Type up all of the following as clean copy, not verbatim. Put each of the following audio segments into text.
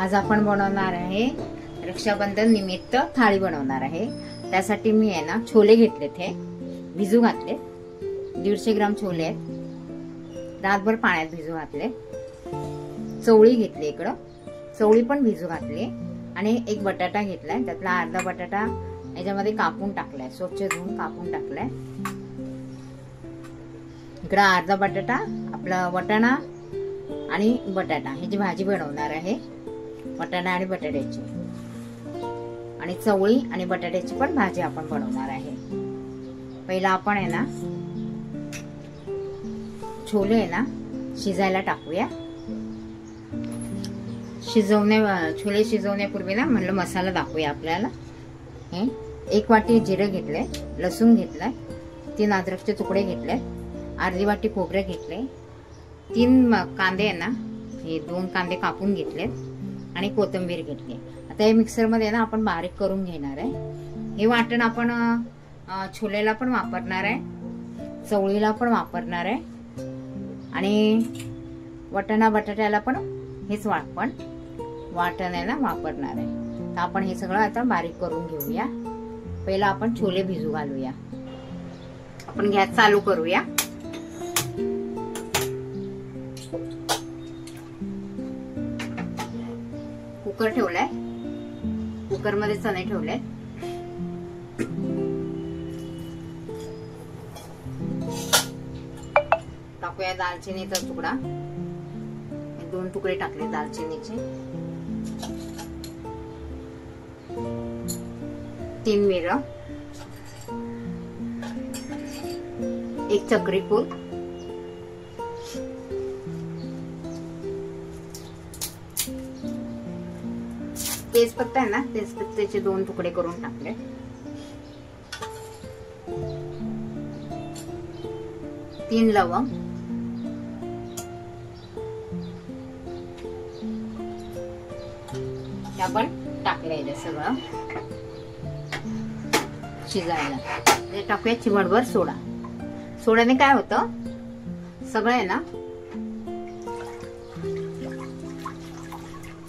आज आपण बनवणार आहे रक्षाबंधन निमित्त थाळी बनवणार आहे। त्यासाठी मी आहे ना छोले घेतलेत, हे भिजू घातले। 150 ग्राम छोले आहेत, रातभर पाण्यात भिजू घातले। चवळी घेतली, इकडं चवळी पण भिजू घातली आणि एक बटाटा घेतलाय, त्यातला अर्धा बटाटा याच्यामध्ये कापून टाकलाय, स्वच्छ धुवून कापून टाकलाय। इकडं अर्धा बटाटा, आपला वाटाणा आणि बटाटा ह्याची भाजी बनवणार आहे, वाटाणा आणि बटाट्याची। आणि चवळी आणि बटाट्याची पण भाजी आपण बनवणार आहे। पहिला आपण आहे ना छोले आहे ना शिजायला टाकूया। छोले शिजवण्यापूर्वी ना म्हणलं मसाला दाखवूया आपल्याला। हे 1 वाटी जिरं घेतलंय, लसूण घेतलाय, 3 अद्रकचे तुकडे घेतले, अर्धी वाटी खोबरे घेतले, 3 कांदे आहे ना हे 2 कांदे कापून घेतलेत आणि कोथिंबीर घेतली। आता हे मिक्सर मध्ये ना आपण बारीक करून घेणार आहे। हे वाटण आपण छोलेला पण वापरणार आहे, चवळीला पण वापरणार आहे आणि वाटाणा बटाट्याला पण हेच वाटण आहे ना वापरणार आहे। तर आपण हे सगळं आता बारीक करून घेऊया। पहिला आपण छोले भिजू घालूया। आपण गॅस चालू करूया। कुकर ठेवलाय, कुकर मध्ये चणे ठेवले, टाकूया दालचिनीचा तुकडा, 2 तुकडे टाकले दालचिनीचे, 3 मिरं, 1 चक्री फूल, तेजपत्ता आहे ना तेजपत्त्याचे 2 तुकडे करून टाकले, 3 लवंग, आपण टाकले सगळं शिजायला। ते टाकूया चिमटभर सोडा। सोड्याने काय होतं, सगळं आहे ना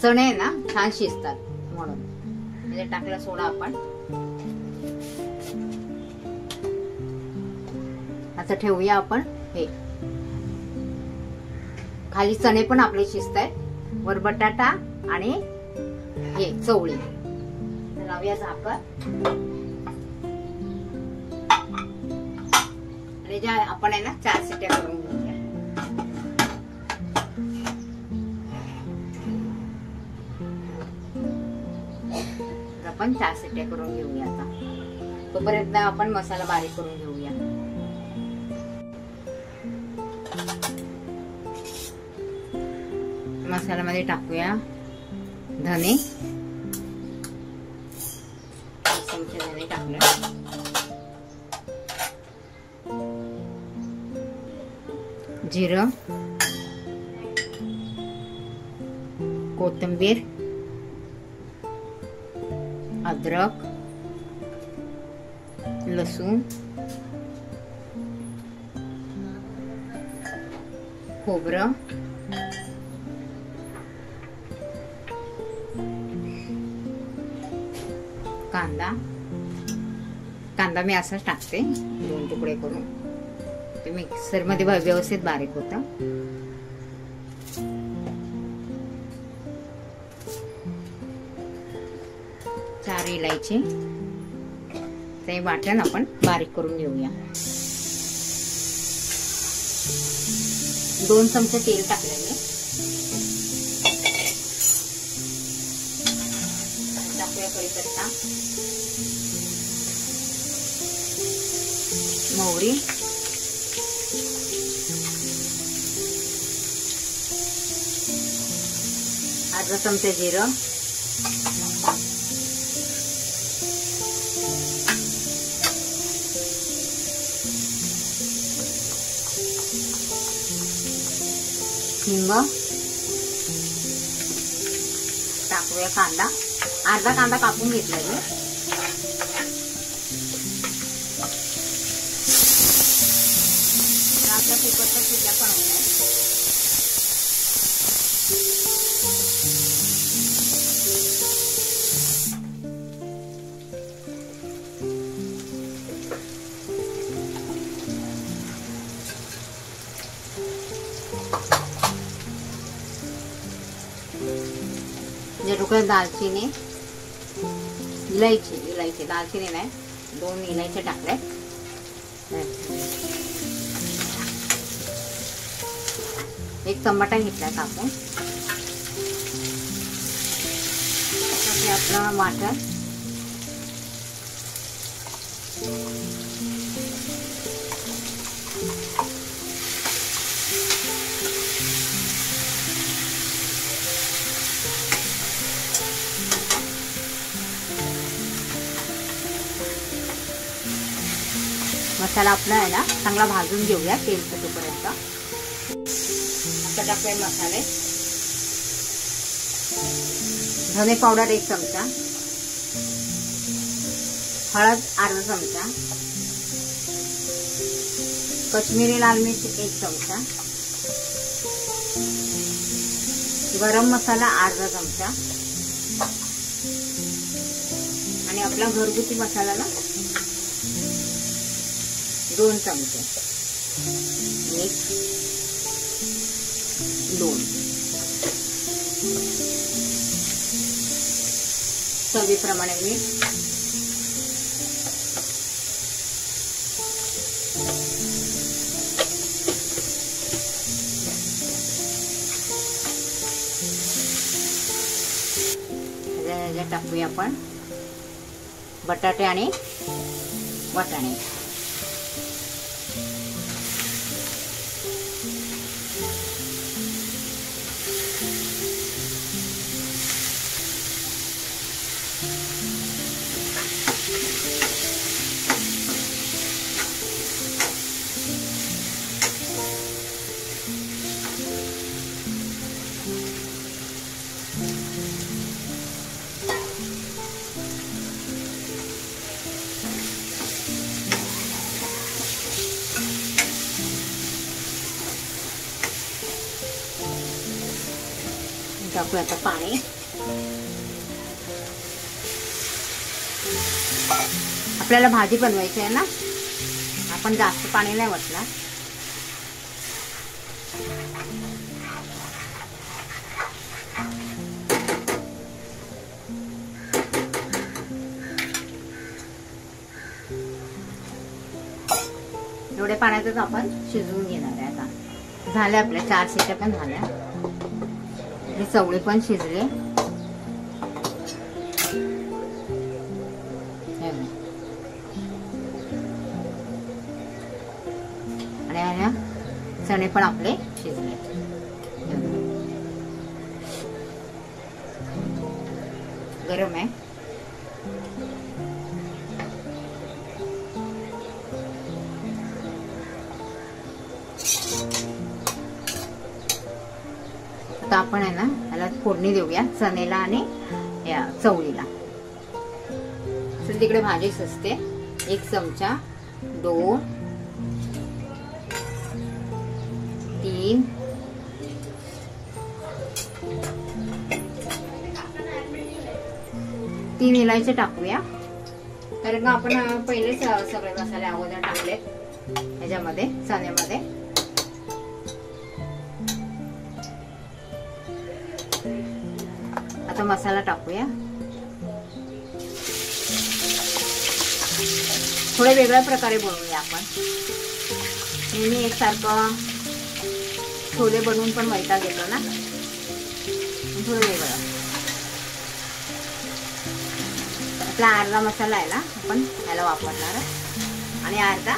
चणे आहे ना छान शिजतात म्हणून म्हणजे टाकला सोडा आपण। आता ठेवूया आपण हे, खाली चणे पण आपले शिजतायत, वर बटाटा आणि हे चवळी। लावूया झाकण आणि ज्या आपण आहे ना 4 शिट्ट्या करून घेऊया। आपण 4 शिट्ट्या करून घेऊया। आता तोपर्यंत आपण मसाला बारीक करून घेऊया। मसाल्यामध्ये टाकूया धने, 1 चमचे धने टाकले, जिरं, कोथिंबीर, अद्रक, लसूण, खोबरं, कांदा मी असाच टाकते, 2 तुकडे करून। ते मिक्सर मध्ये व्यवस्थित बारीक होतं। चार इलायची, ते वाटण आपण बारीक करून घेऊया। 2 चमचे तेल टाकले मी, टाकूया कढीपत्ता, मोहरी, अर्धा चमचा जिरं, हिंग, टाकूया कांदा, अर्धा कांदा कापून घेतलाय मी। आपल्या कुकरच्या शिट्ट्या पण होत्या। तुकडे दालचिनी, इलायची दालचिनी नाही, 2 इलायच्या टाकल्या. एक टमाटा घेतला कापून. आपलं वाटण, मसाला आपला आहे ना चांगला भाजून घेऊया तेल सुटेपर्यंत. आता टाकूया मसाले. धने पावडर 1 चमचा, हळद अर्धा चमचा, कश्मीरी लाल मिर्च 1 चमचा, गरम मसाला अर्धा चमचा आणि आपला घरगुती मसाला ना 2 चमचे, 1 2 चवीप्रमाणे मीठ. टाकूया आपण बटाटे आणि वाटाणे. टाकूया आता पाणी. आपल्याला भाजी बनवायची आहे ना, आपण जास्त पाणी नाही वतणार. एवढ्या पाण्यातच आपण शिजवून घेणार आहे. आता झाल्या आपल्या 4 शिट्ट्या पण झाल्या. चवळी पण शिजले. आणि चणे पण आपले शिजले. गरम आहे. आता आपण आहे ना याला फोडणी देऊया चणेला आणि या चवळीला. तिकडे भाजी शिजते. 1 चमचा, 2 3 3 इलायची टाकूया, कारण का आपण पहिलेच सगळे मसाले अगोदर टाकलेत ह्याच्यामध्ये चण्यामध्ये. आता मसाला टाकूया. थोडे वेगळ्या प्रकारे बनवूया आपण. नेहमी एकसारखं छोले बनवून पण वैताग येतो ना, थोडं वेगळं. आपला अर्धा मसाला आहे ना आपण याला वापरणार आणि अर्धा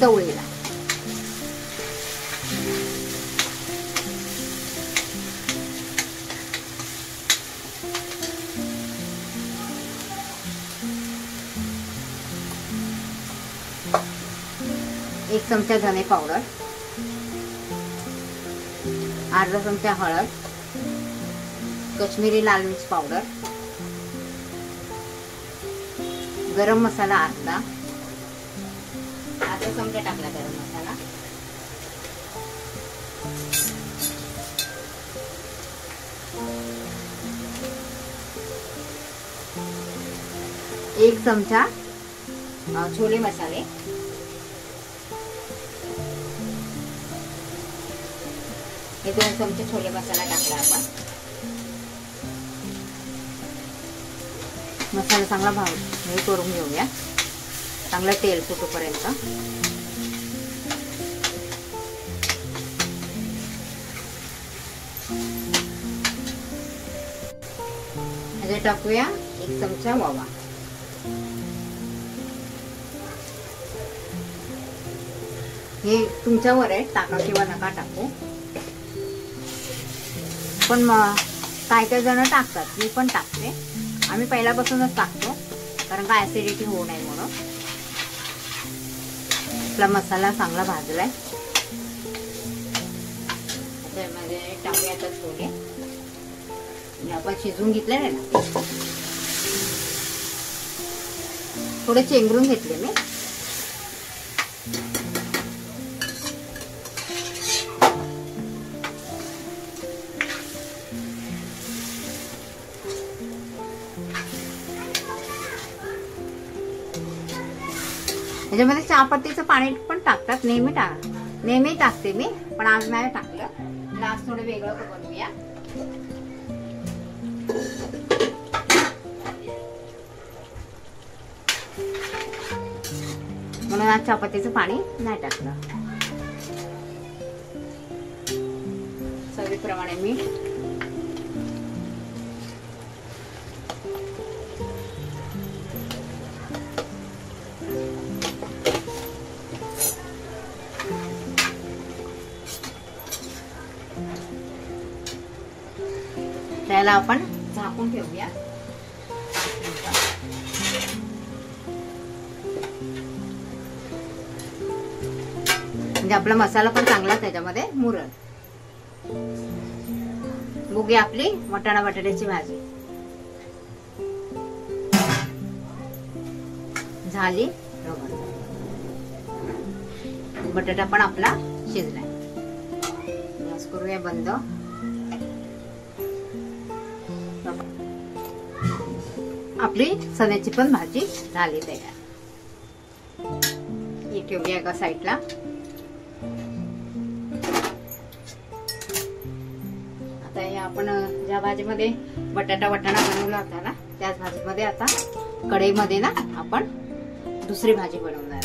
चवळीला. एक चमचा धने पावडर, अर्धा चमचा हळद, कश्मीरी लाल मिर्च पावडर, गरम मसाला अर्धा चमचा टाकला गरम मसाला, एक चमचा छोले मसाले, हे 2 चमचे छोले मसाला टाकला आपण. मसाला चांगला हे करून घेऊया, चांगलं तेल सुटूपर्यंत. ह्याच्यात टाकूया 1 चमचा ओवा. हे तुमच्यावर आहे, टाका किंवा नका टाकू. पण काय काय जण टाकतात, मी पण टाकते. आम्ही पहिल्यापासूनच टाकतो, कारण का ऍसिडिटी होऊ नये म्हणून. आपला मसाला चांगला भाजलाय. त्यामध्ये टाकूया आता छोले. आपण शिजवून घेतले ना, थोडे चेंगरून घेतले मी. ह्याच्यामध्ये चहापत्तीचं पाणी पण टाकतात, नेहमी टाकते मी, पण आज नाही टाकलं. आज थोडं वेगळं बनवूया. म्हणून आज चहापत्तीचं पाणी नाही टाकलं. चवीप्रमाणे मीठ. त्याला आपण झाकून ठेवूया. म्हणजे आपला मसाला पण चांगला त्याच्यामध्ये मुरल. बघूया आपली वाटाणा बटाट्याची भाजी झाली. बटाटा पण आपला शिजलाय. गॅस करूया बंद. आपली चण्याची पण भाजी झाली तयार. ही ठेवूया एका साईडला. आता हे आपण ज्या भाजीमध्ये बटाटा वाटाणा बनवला होता ना, त्याच भाजीमध्ये आता कढईमध्ये ना आपण दुसरी भाजी बनवणार.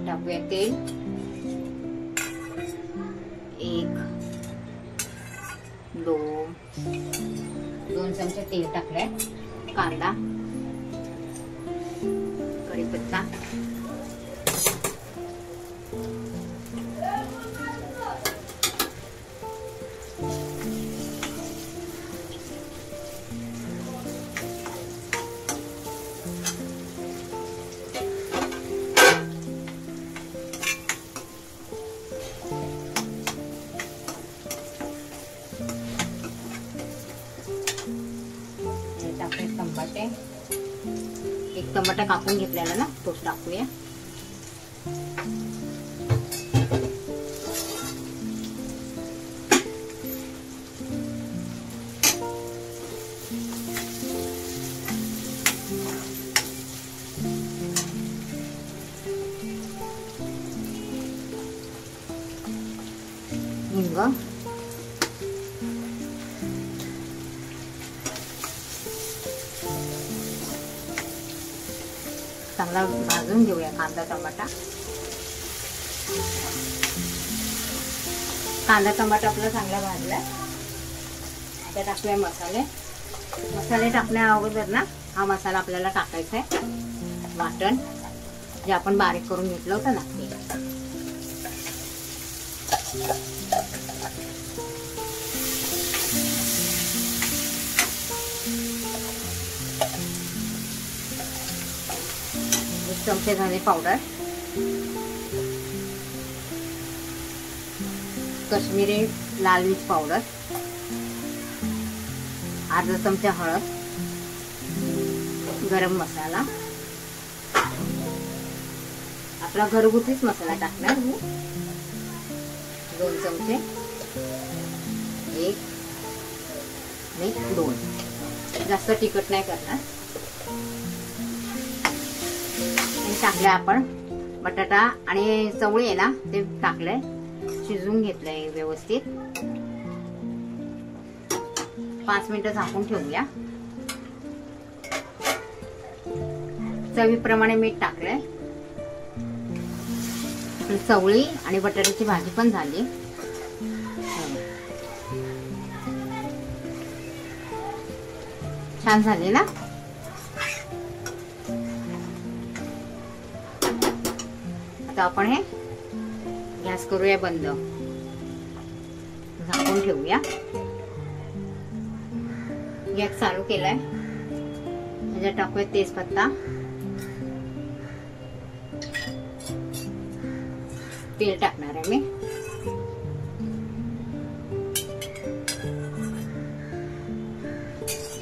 टाकूया तेल. 1 2 चमचे तेल टाकलंय. कांदा, कढीपत्ता, टमाटे. 1 टमाटा कापून घेतलेला ना, तोच टाकूया. हिंग, चांगला भाजून घेऊया कांदा टमाटा. कांदा टमाटा आपला चांगला भाजला. आता टाकूया मसाले. मसाले टाकण्या अगोदर ना हा मसाला आपल्याला टाकायचा आहे. वाटण जे आपण बारीक करून घेतलं होतं ना ते. चमचे धने पावडर, कश्मीरी लाल मिर्च पावडर, अर्धा चमचा हळद, गरम मसाला, आपला घरगुतीच मसाला टाकणार मी 2 चमचे, 1 आणि 2. जास्त तिखट नाही करणार. टाकले आपण बटाटा आणि चवळी आहे ना ते टाकले. शिजवून घेतलंय व्यवस्थित. 5 मिनिटं झाकून ठेवूया. चवीप्रमाणे मीठ टाकलंय. चवळी आणि बटाट्याची भाजी पण झाली. छान झाली ना. आता आपण हे गॅस करूया बंद. झाकून ठेवूया. गॅस चालू केलाय. त्याच्यात टाकूया तेजपत्ता. तेल टाकणार आहे मी.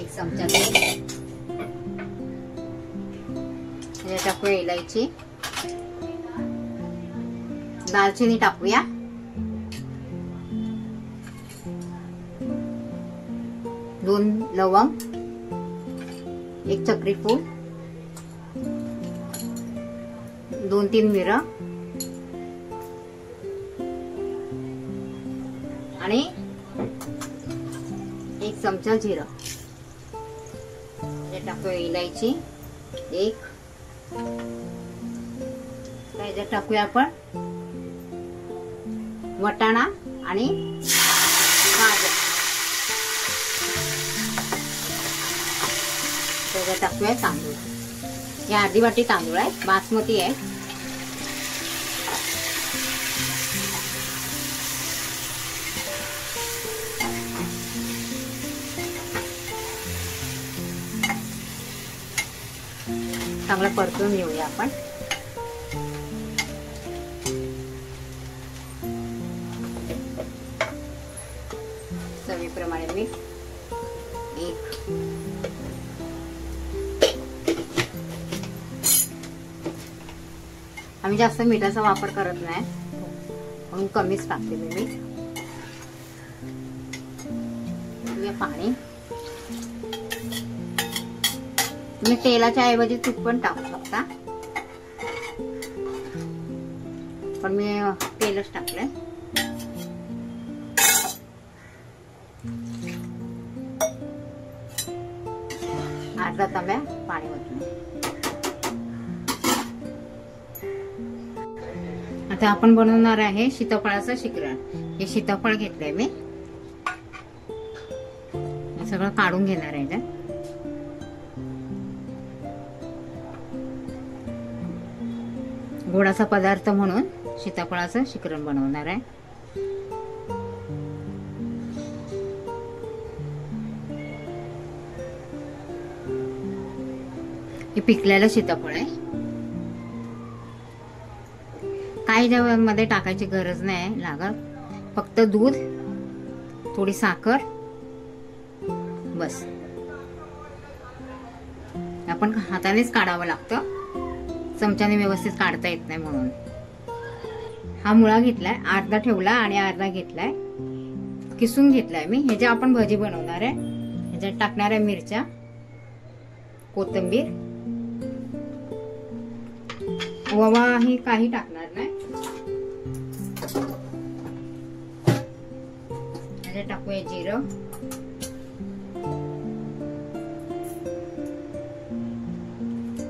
एक चमचा तेल. त्याच्यात टाकूया इलायची. दालचिनी टाकूया. दोन लवंग, एक चक्री फूल, 2-3 मिरं आणि 1 चमचा जिरं. हे टाकूया इलायची 1. त्याच्यात टाकूया आपण वटाणा आणि गाजर. त्याच्यात टाकूया तांदूळ. हे अर्धी वाटी तांदूळ आहे, बासमती आहे. चांगलं परतून घेऊया आपण. चवीप्रमाणे मीठ 1. आम्ही जास्त मिठाचा वापर करत नाही म्हणून कमीच टाकते मी मीठ. पाणी. तुम्ही तेलाच्या ऐवजी तूप पण टाकू शकता, पण मी तेलच टाकलंय. अर्धा तांब्या पाणी ओतलं. आता आपण बनवणार आहे सीताफळाचं शिकरण. हे सीताफळ घेतलंय मी. हे सगळं काढून घेणार आहे. गोडाचा पदार्थ म्हणून सीताफळाचं शिकरण बनवणार आहे. हे पिकलेलं सीताफळ आहे. काही मध्ये टाकायची गरज नाही लागत. फक्त दूध, थोडी साखर, बस. आपण हातानेच काढावं लागतं, चमच्याने व्यवस्थित काढता येत नाही म्हणून. हा मुळा घेतलाय, अर्धा ठेवला आणि अर्धा घेतलाय, किसून घेतलाय मी. ह्याची आपण भजी बनवणार आहे. ह्याच्यात टाकणार आहे मिरच्या, कोथिंबीर, ओवा ही काही टाकणार नाही. ह्याच्यात टाकूया जिरं,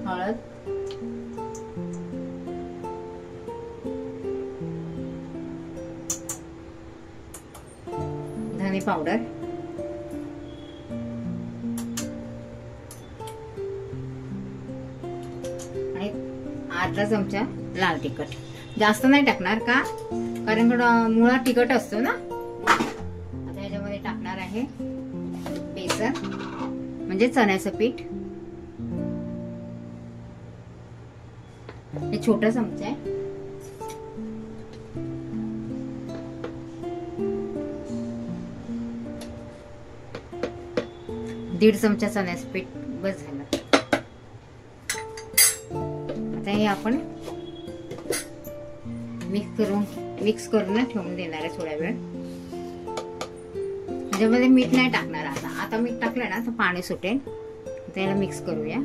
हळद, धने पावडर, आणि अर्धा चमचा लाल तिखट. जास्त नाही टाकणार का, कारण मुळा तिखट असतो ना. आता ह्याच्यामध्ये टाकणार आहे बेसन म्हणजे चण्याचं पीठ. हे छोटा चमचा आहे. दीड चमचा चण्याचं पीठ बस झालं. आता हे आपण मिक्स करून ठेवून देणार आहे थोड्या वेळ. ह्याच्यामध्ये मीठ नाही टाकणार. आता मीठ टाकलं ना तर पाणी सुटेल. त्याला मिक्स करूया.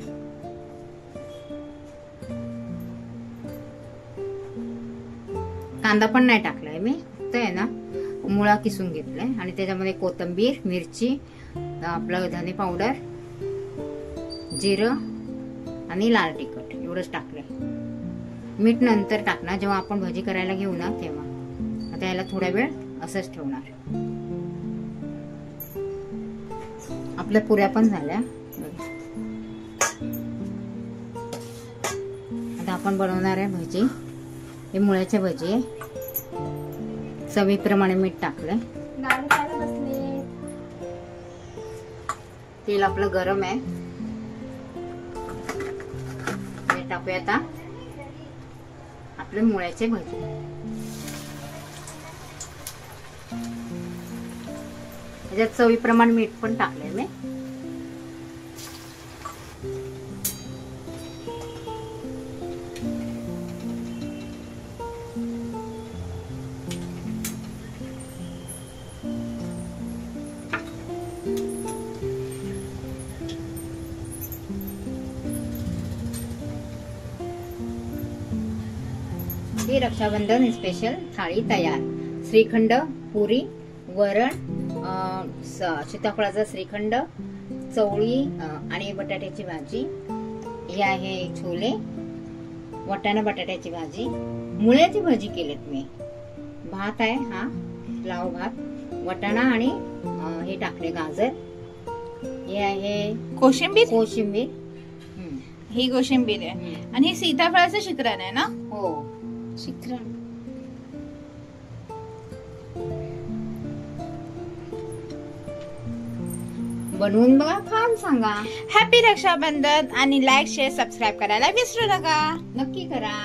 कांदा पण नाही टाकलाय मी, फक्त आहे ना मुळा किसून घेतलाय आणि त्याच्यामध्ये कोथिंबीर, मिरची, आपलं धने पावडर, जिरं आणि लाल तिखट एवढंच टाकलंय. मीठ नंतर टाकणार जेव्हा आपण भजी करायला घेऊ ना तेव्हा. आता याला थोडा वेळ असंच ठेवणार. आपल्या पुऱ्या पण झाल्या. आता आपण बनवणार आहे भजी. हे मुळ्याच्या भजी आहे. चवीप्रमाणे मीठ टाकलंय. तेल आपलं गरम आहे. हे टाकूया आता आपले मुळ्याचे भजी. त्याच्यात चवीप्रमाणे मीठ पण टाकलंय मी. ही रक्षाबंधन स्पेशल थाळी तयार. श्रीखंड, पुरी, वरण, सीताफळाचा श्रीखंड, चवळी आणि बटाट्याची भाजी. हे आहे छोले, वाटाणा बटाट्याची भाजी, मुळ्याची भाजी केलीत मी. भात आहे हा लाव भात, वाटाणा आणि हे टाकले गाजर. हे आहे कोशिंबीर. कोशिंबीर. ही कोशिंबीर आहे आणि हे सीताफळाचं शिकरण आहे ना. हो शिकरण. बनवून बघा, खाऊन सांगा. हॅपी रक्षाबंधन आणि लाईक, शेअर, सबस्क्राईब करायला विसरू नका. नक्की करा.